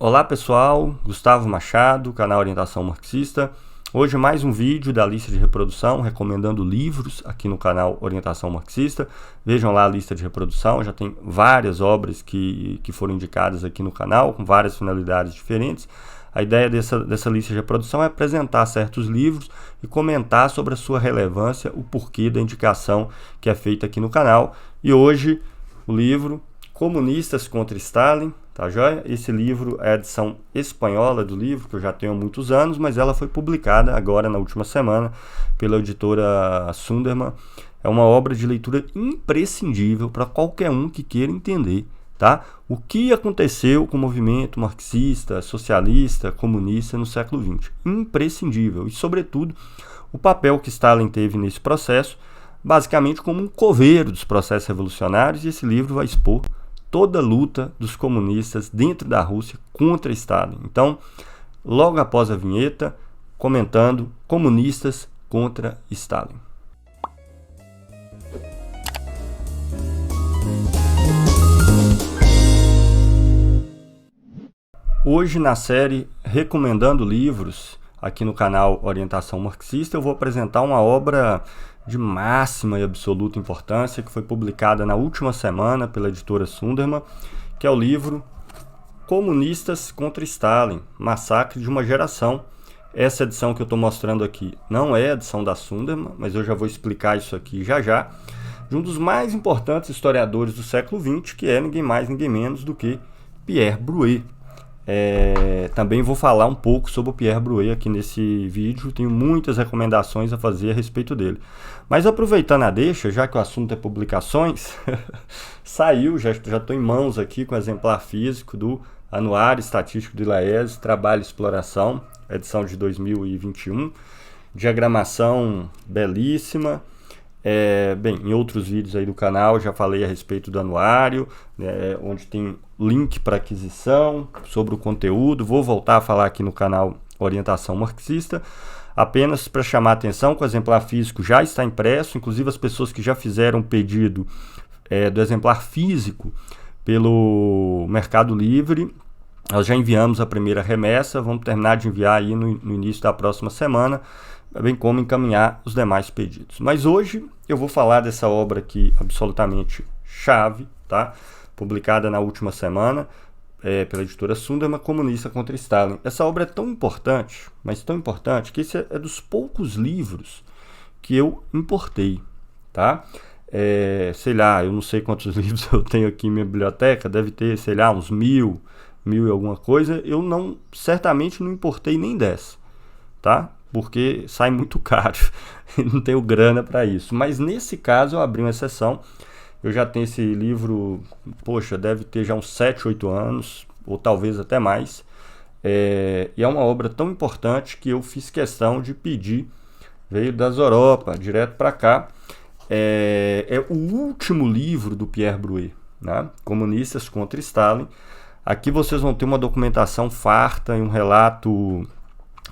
Olá pessoal, Gustavo Machado, canal Orientação Marxista. Hoje mais um vídeo da lista de reprodução, recomendando livros aqui no canal Orientação Marxista. Vejam lá a lista de reprodução, já tem várias obras que foram indicadas aqui no canal, com várias finalidades diferentes. A ideia dessa lista de reprodução é apresentar certos livros e comentar sobre a sua relevância, o porquê da indicação que é feita aqui no canal. E hoje o livro Comunistas contra Stalin, tá joia? Esse livro é a edição espanhola do livro, que eu já tenho há muitos anos, mas ela foi publicada agora na última semana pela editora Sunderman. É uma obra de leitura imprescindível para qualquer um que queira entender, tá? O que aconteceu com o movimento marxista, socialista, comunista no século XX. Imprescindível. E, sobretudo, o papel que Stalin teve nesse processo, basicamente como um coveiro dos processos revolucionários, e esse livro vai expor toda a luta dos comunistas dentro da Rússia contra Stalin. Então, logo após a vinheta, comentando Comunistas contra Stalin. Hoje, na série Recomendando Livros, aqui no canal Orientação Marxista, eu vou apresentar uma obra de máxima e absoluta importância, que foi publicada na última semana pela editora Sunderman, que é o livro Comunistas contra Stalin, Massacre de uma Geração. Essa edição que eu estou mostrando aqui não é a edição da Sunderman, mas eu já vou explicar isso aqui já, de um dos mais importantes historiadores do século XX, que é ninguém mais, ninguém menos do que Pierre Brouet. Também vou falar um pouco sobre o Pierre Brouet aqui nesse vídeo, tenho muitas recomendações a fazer a respeito dele. Mas aproveitando a deixa, já que o assunto é publicações, saiu, já estou em mãos aqui com o exemplar físico do Anuário Estatístico do ILAES, Trabalho e Exploração, edição de 2021, diagramação belíssima. Em outros vídeos aí do canal já falei a respeito do anuário, onde tem link para aquisição, sobre o conteúdo. Vou voltar a falar aqui no canal Orientação Marxista, apenas para chamar a atenção que o exemplar físico já está impresso, inclusive as pessoas que já fizeram pedido do exemplar físico pelo Mercado Livre, nós já enviamos a primeira remessa, vamos terminar de enviar aí no início da próxima semana, bem como encaminhar os demais pedidos. Mas hoje eu vou falar dessa obra aqui absolutamente chave, tá? Publicada na última semana pela editora Sunderman, Comunista contra Stalin. Essa obra é tão importante, mas tão importante, que esse é dos poucos livros que eu importei, tá? Eu não sei quantos livros eu tenho aqui em minha biblioteca, deve ter, uns 1000 e alguma coisa. Eu certamente não importei nem 10, tá? Porque sai muito caro e não tenho grana para isso. Mas nesse caso eu abri uma exceção. Eu já tenho esse livro, deve ter já uns 7, 8 anos, ou talvez até mais. E é uma obra tão importante que eu fiz questão de pedir, veio das Europa, direto para cá. É o último livro do Pierre Brouet, né? Comunistas contra Stalin. Aqui vocês vão ter uma documentação farta e um relato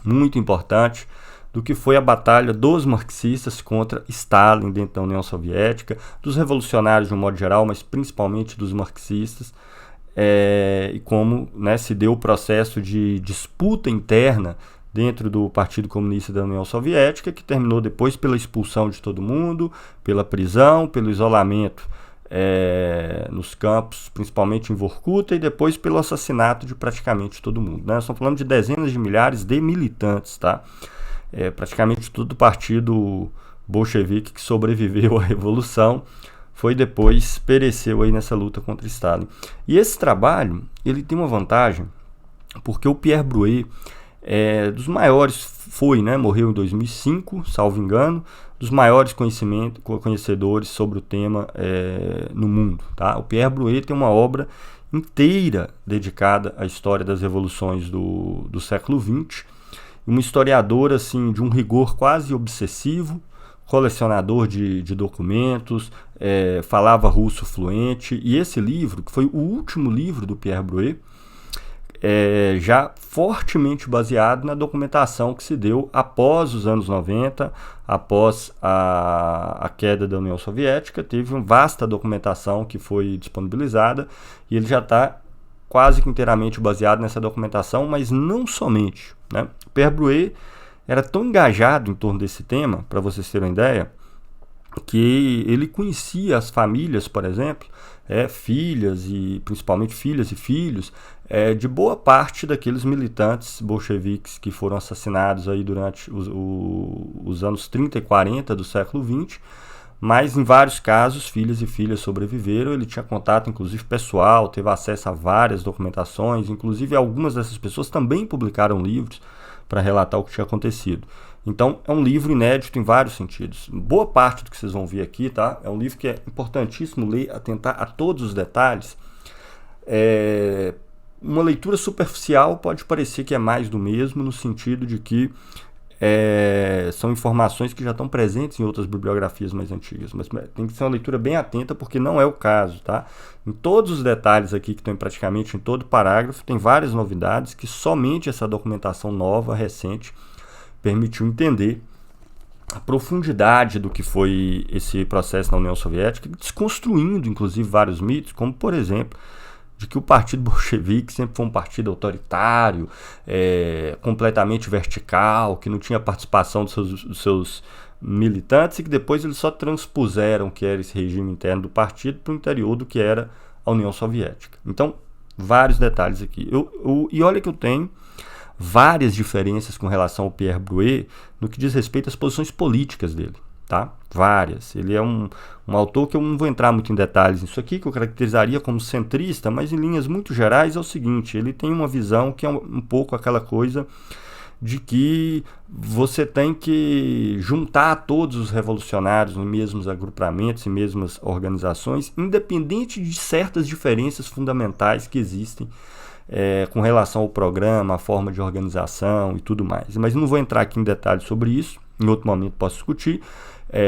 muito importante do que foi a batalha dos marxistas contra Stalin dentro da União Soviética, dos revolucionários de um modo geral, mas principalmente dos marxistas, e como, se deu o processo de disputa interna dentro do Partido Comunista da União Soviética, que terminou depois pela expulsão de todo mundo, pela prisão, pelo isolamento nos campos, principalmente em Vorkuta, e depois pelo assassinato de praticamente todo mundo, né? Nós estamos falando de dezenas de milhares de militantes, tá? Praticamente todo o partido bolchevique que sobreviveu à revolução pereceu aí nessa luta contra Stalin. E esse trabalho, ele tem uma vantagem, porque o Pierre Brouet dos maiores, morreu em 2005, salvo engano, dos maiores conhecedores sobre o tema no mundo, tá? O Pierre Brouet tem uma obra inteira dedicada à história das revoluções do século XX, um historiador assim, de um rigor quase obsessivo, colecionador de documentos, falava russo fluente, e esse livro, que foi o último livro do Pierre Brouet, já fortemente baseado na documentação que se deu após os anos 90, após a queda da União Soviética. Teve uma vasta documentação que foi disponibilizada e ele já está quase que inteiramente baseado nessa documentação, mas não somente, né? Pierre Brouet era tão engajado em torno desse tema, para vocês terem uma ideia, que ele conhecia as famílias, por exemplo, filhas e principalmente filhas e filhos de boa parte daqueles militantes bolcheviques que foram assassinados aí durante os anos 30 e 40 do século XX, mas em vários casos filhas e filhas sobreviveram. Ele tinha contato inclusive pessoal, teve acesso a várias documentações, inclusive algumas dessas pessoas também publicaram livros para relatar o que tinha acontecido. Então, é um livro inédito em vários sentidos. Boa parte do que vocês vão ver aqui, tá? É um livro que é importantíssimo ler, atentar a todos os detalhes. Uma leitura superficial pode parecer que é mais do mesmo, no sentido de que são informações que já estão presentes em outras bibliografias mais antigas, mas tem que ser uma leitura bem atenta, porque não é o caso, tá? Em todos os detalhes aqui, que estão praticamente em todo parágrafo, tem várias novidades que somente essa documentação nova, recente, permitiu entender a profundidade do que foi esse processo na União Soviética, desconstruindo inclusive vários mitos, como por exemplo, de que o partido bolchevique sempre foi um partido autoritário, completamente vertical, que não tinha participação dos seus militantes, e que depois eles só transpuseram o que era esse regime interno do partido para o interior do que era a União Soviética. Então, vários detalhes aqui. E olha que eu tenho várias diferenças com relação ao Pierre Brouet no que diz respeito às posições políticas dele, tá? Várias. Ele é um autor que eu não vou entrar muito em detalhes nisso aqui, que eu caracterizaria como centrista, mas em linhas muito gerais é o seguinte: ele tem uma visão que é um pouco aquela coisa de que você tem que juntar todos os revolucionários em mesmos agrupamentos e mesmas organizações, independente de certas diferenças fundamentais que existem com relação ao programa, a forma de organização e tudo mais. Mas não vou entrar aqui em detalhes sobre isso, em outro momento posso discutir.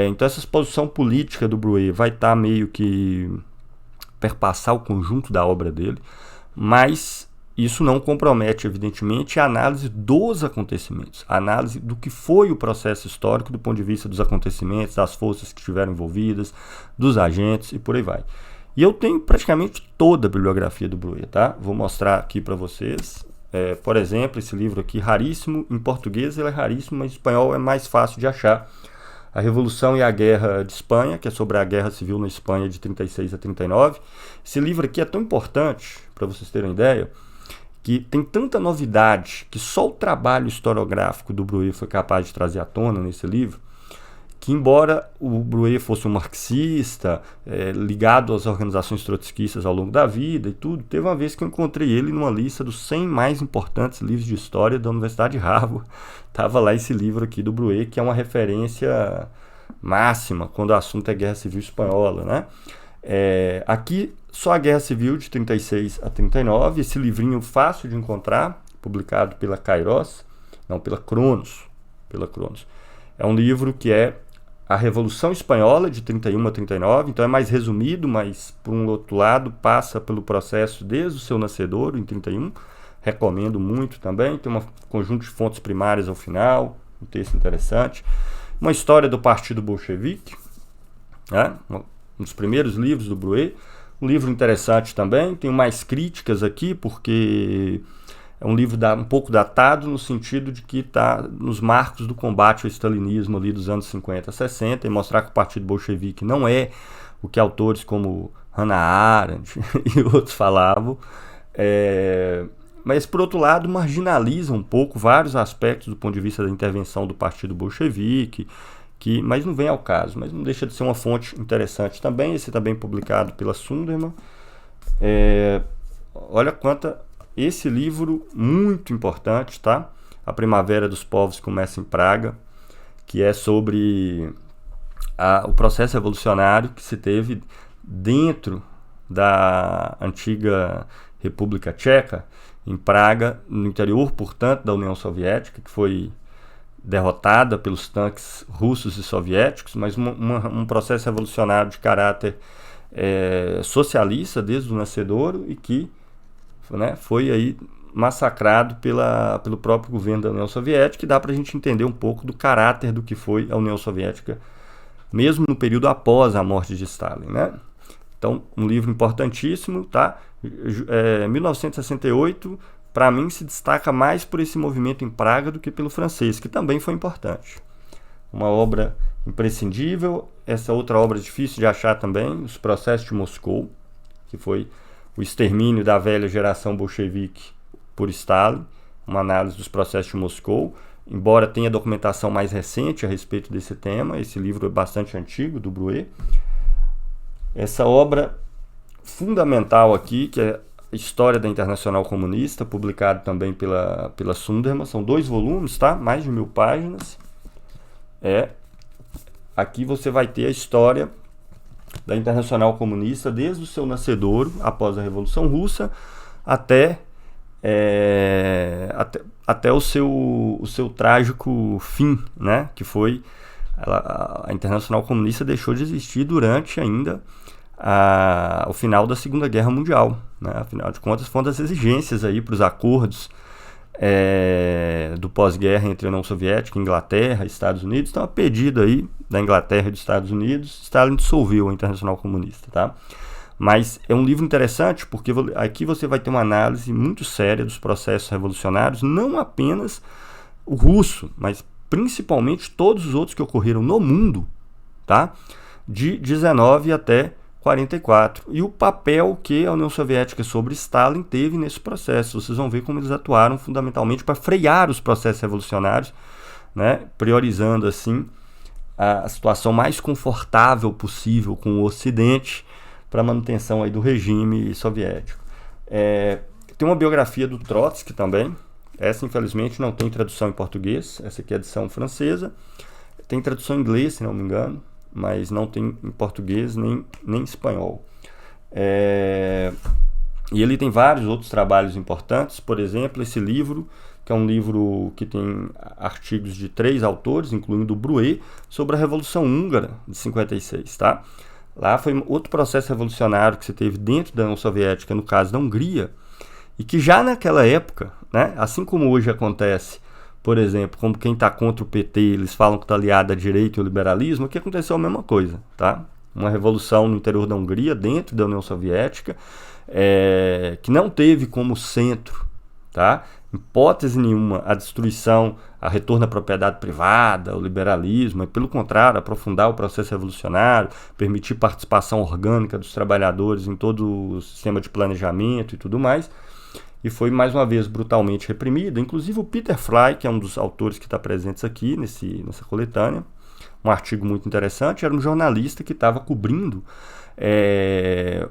Então essa exposição política do Brouet vai estar meio que perpassar o conjunto da obra dele, mas isso não compromete, evidentemente, a análise dos acontecimentos, a análise do que foi o processo histórico do ponto de vista dos acontecimentos, das forças que estiveram envolvidas, dos agentes e por aí vai. E eu tenho praticamente toda a bibliografia do Brouet, tá? Vou mostrar aqui para vocês. Por exemplo, esse livro aqui, raríssimo. Em português ele é raríssimo, mas em espanhol é mais fácil de achar. A Revolução e a Guerra de Espanha, que é sobre a Guerra Civil na Espanha de 36 a 39. Esse livro aqui é tão importante, para vocês terem ideia, que tem tanta novidade que só o trabalho historiográfico do Brouet foi capaz de trazer à tona nesse livro, que embora o Brouet fosse um marxista, ligado às organizações trotskistas ao longo da vida e tudo, teve uma vez que eu encontrei ele numa lista dos 100 mais importantes livros de história da Universidade de Harvard. Estava lá esse livro aqui do Brouet, que é uma referência máxima quando o assunto é Guerra Civil Espanhola, né? Aqui só a Guerra Civil de 36 a 39, esse livrinho fácil de encontrar, publicado pela Cronos. É um livro que é a Revolução Espanhola de 31 a 39, então é mais resumido, mas por um outro lado passa pelo processo desde o seu nascedouro em 31, recomendo muito também, tem um conjunto de fontes primárias ao final, um texto interessante, uma história do Partido Bolchevique, né? Um dos primeiros livros do Brouet, um livro interessante também, tem mais críticas aqui, porque é um livro um pouco datado, no sentido de que está nos marcos do combate ao stalinismo ali dos anos 50 a 60, e mostrar que o Partido Bolchevique não é o que autores como Hannah Arendt e outros falavam, mas por outro lado marginaliza um pouco vários aspectos do ponto de vista da intervenção do Partido Bolchevique, mas não vem ao caso, mas não deixa de ser uma fonte interessante também. Esse está bem publicado pela Sunderman. Olha quanta... Esse livro, muito importante, tá? A Primavera dos Povos Começa em Praga, que é sobre o processo revolucionário que se teve dentro da antiga República Tcheca, em Praga, no interior, portanto, da União Soviética, que foi derrotada pelos tanques russos e soviéticos, mas um processo revolucionário de caráter socialista desde o nascedouro, e que foi aí massacrado pelo próprio governo da União Soviética, e dá para a gente entender um pouco do caráter do que foi a União Soviética, mesmo no período após a morte de Stalin, né? Então, um livro importantíssimo, tá? 1968, para mim, se destaca mais por esse movimento em Praga do que pelo francês, que também foi importante. Uma obra imprescindível. Essa outra obra difícil de achar também, Os Processos de Moscou, que foi o extermínio da velha geração bolchevique por Stalin, uma análise dos processos de Moscou. Embora tenha documentação mais recente a respeito desse tema, esse livro é bastante antigo, do Brouet. Essa obra fundamental aqui, que é História da Internacional Comunista, publicado também pela Sunderman, são 2 volumes, tá? Mais de 1000 páginas. Aqui você vai ter a história da Internacional Comunista desde o seu nascedouro, após a Revolução Russa, até o seu trágico fim, né? Que foi a Internacional Comunista deixou de existir durante ainda o final da Segunda Guerra Mundial, né? Afinal de contas, foi uma das exigências aí para os acordos do pós-guerra entre a União Soviética, Inglaterra e Estados Unidos. Então, a pedido aí da Inglaterra e dos Estados Unidos, Stalin dissolveu a Internacional Comunista, tá? Mas é um livro interessante porque aqui você vai ter uma análise muito séria dos processos revolucionários, não apenas o russo, mas principalmente todos os outros que ocorreram no mundo, tá? De 19 até 44. E o papel que a União Soviética sobre Stalin teve nesse processo. Vocês vão ver como eles atuaram fundamentalmente para frear os processos revolucionários, né? Priorizando assim a situação mais confortável possível com o Ocidente para a manutenção aí do regime soviético. Tem uma biografia do Trotsky também. Essa, infelizmente, não tem tradução em português. Essa aqui é a edição francesa. Tem tradução em inglês, se não me engano, mas não tem em português nem em espanhol. E ele tem vários outros trabalhos importantes. Por exemplo, esse livro, que é um livro que tem artigos de 3 autores, incluindo o Brouet, sobre a Revolução Húngara de 56, tá? Lá foi outro processo revolucionário que se teve dentro da União Soviética, no caso da Hungria, e que já naquela época, né, assim como hoje acontece, por exemplo, como quem está contra o PT, eles falam que está aliado à direita e ao liberalismo, aqui aconteceu a mesma coisa, tá? Uma revolução no interior da Hungria, dentro da União Soviética, que não teve como centro, tá? Hipótese nenhuma, a destruição, a retorno à propriedade privada, o liberalismo, pelo contrário, aprofundar o processo revolucionário, permitir participação orgânica dos trabalhadores em todo o sistema de planejamento e tudo mais, e foi mais uma vez brutalmente reprimida. Inclusive o Peter Fly, que é um dos autores que está presentes aqui nessa coletânea, um artigo muito interessante, era um jornalista que estava cobrindo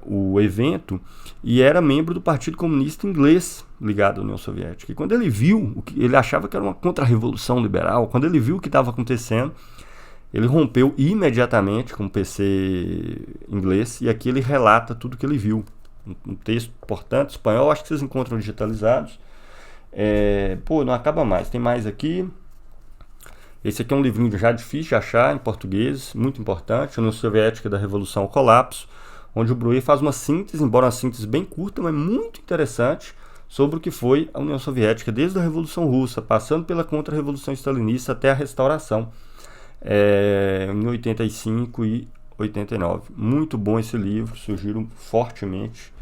o evento e era membro do Partido Comunista Inglês ligado à União Soviética. E quando ele viu, ele achava que era uma contra-revolução liberal, quando ele viu o que estava acontecendo, ele rompeu imediatamente com o PC inglês e aqui ele relata tudo que ele viu. Um texto importante, espanhol, acho que vocês encontram digitalizados. Não acaba mais, tem mais aqui. Esse aqui é um livrinho já difícil de achar em português, muito importante, União Soviética da Revolução ao Colapso, onde o Brouet faz uma síntese, embora uma síntese bem curta, mas muito interessante, sobre o que foi a União Soviética desde a Revolução Russa, passando pela Contra-Revolução Stalinista até a Restauração, em 85 e 89. Muito bom esse livro, sugiro fortemente.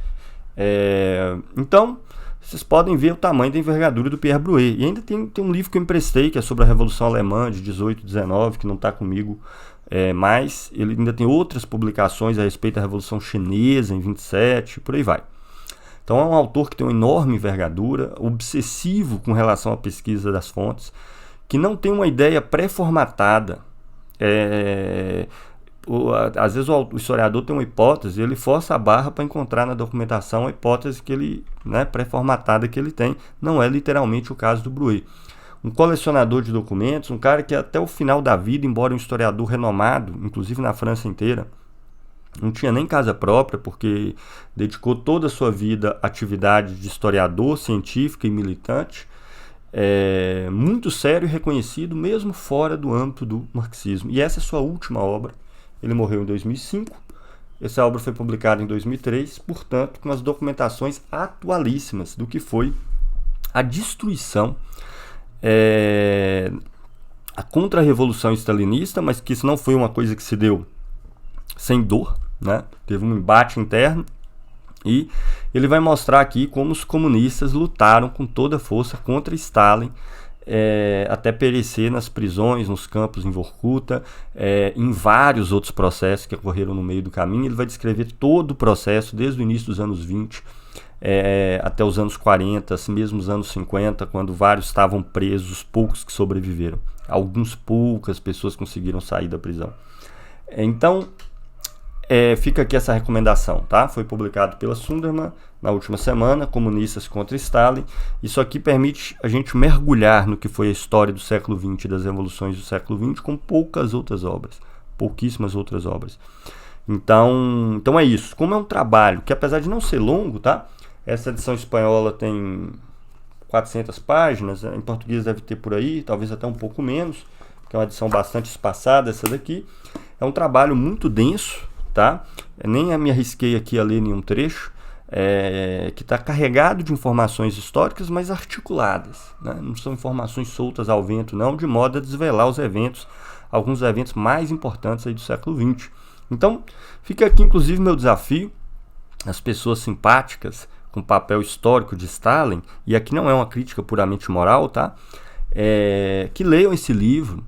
Então, vocês podem ver o tamanho da envergadura do Pierre Brouet. E ainda tem um livro que eu emprestei, que é sobre a Revolução Alemã de 18 e 19, que não está comigo mais. Ele ainda tem outras publicações a respeito da Revolução Chinesa em 27, por aí vai. Então é um autor que tem uma enorme envergadura, obsessivo com relação à pesquisa das fontes, que não tem uma ideia pré-formatada. Às vezes o historiador tem uma hipótese, ele força a barra para encontrar na documentação a hipótese que ele, pré-formatada que ele tem. Não é literalmente o caso do Brouet. Um colecionador de documentos, um cara que até o final da vida, embora um historiador renomado, inclusive na França inteira, não tinha nem casa própria, porque dedicou toda a sua vida à atividade de historiador, científico e militante, muito sério e reconhecido, mesmo fora do âmbito do marxismo. E essa é a sua última obra. Ele morreu em 2005, essa obra foi publicada em 2003, portanto, com as documentações atualíssimas do que foi a destruição, a contra-revolução stalinista, mas que isso não foi uma coisa que se deu sem dor, né? Teve um embate interno E ele vai mostrar aqui como os comunistas lutaram com toda a força contra Stalin, até perecer nas prisões, nos campos em Vorkuta, em vários outros processos que ocorreram no meio do caminho. Ele vai descrever todo o processo, desde o início dos anos 20 até os anos 40, assim mesmo os anos 50, quando vários estavam presos, poucos que sobreviveram. Poucas pessoas conseguiram sair da prisão. Então, fica aqui essa recomendação, tá? Foi publicado pela Sunderman na última semana, Comunistas contra Stalin. Isso aqui permite a gente mergulhar no que foi a história do século XX e das revoluções do século XX com pouquíssimas outras obras. Então é isso. Como é um trabalho que, apesar de não ser longo, tá? Essa edição espanhola tem 400 páginas, em português deve ter por aí, talvez até um pouco menos, que é uma edição bastante espaçada essa daqui. É um trabalho muito denso, tá? Nem me arrisquei aqui a ler nenhum trecho, que está carregado de informações históricas, mas articuladas, né? Não são informações soltas ao vento, não, de modo a desvelar os eventos, alguns eventos mais importantes aí do século XX. Então, fica aqui inclusive meu desafio às pessoas simpáticas com o papel histórico de Stalin, e aqui não é uma crítica puramente moral, tá? Que leiam esse livro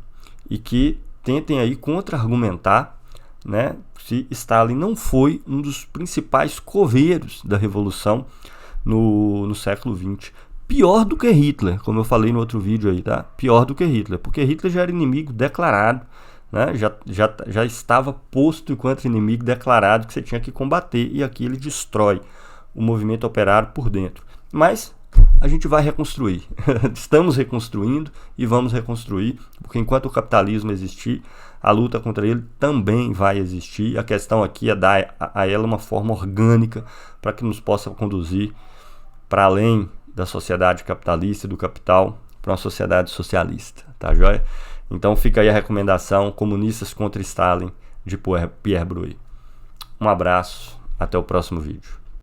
e que tentem aí contra-argumentar, né, se Stalin não foi um dos principais coveiros da Revolução no século XX. Pior do que Hitler, como eu falei no outro vídeo aí, tá? Pior do que Hitler, porque Hitler já era inimigo declarado, né? Já estava posto enquanto inimigo declarado que você tinha que combater, e aqui ele destrói o movimento operário por dentro. Mas a gente vai reconstruir. Estamos reconstruindo e vamos reconstruir, porque enquanto o capitalismo existir, a luta contra ele também vai existir. A questão aqui é dar a ela uma forma orgânica para que nos possa conduzir para além da sociedade capitalista e do capital para uma sociedade socialista, tá joia? Então fica aí a recomendação: Comunistas contra Stalin, de Pierre Bruey. Um abraço, até o próximo vídeo.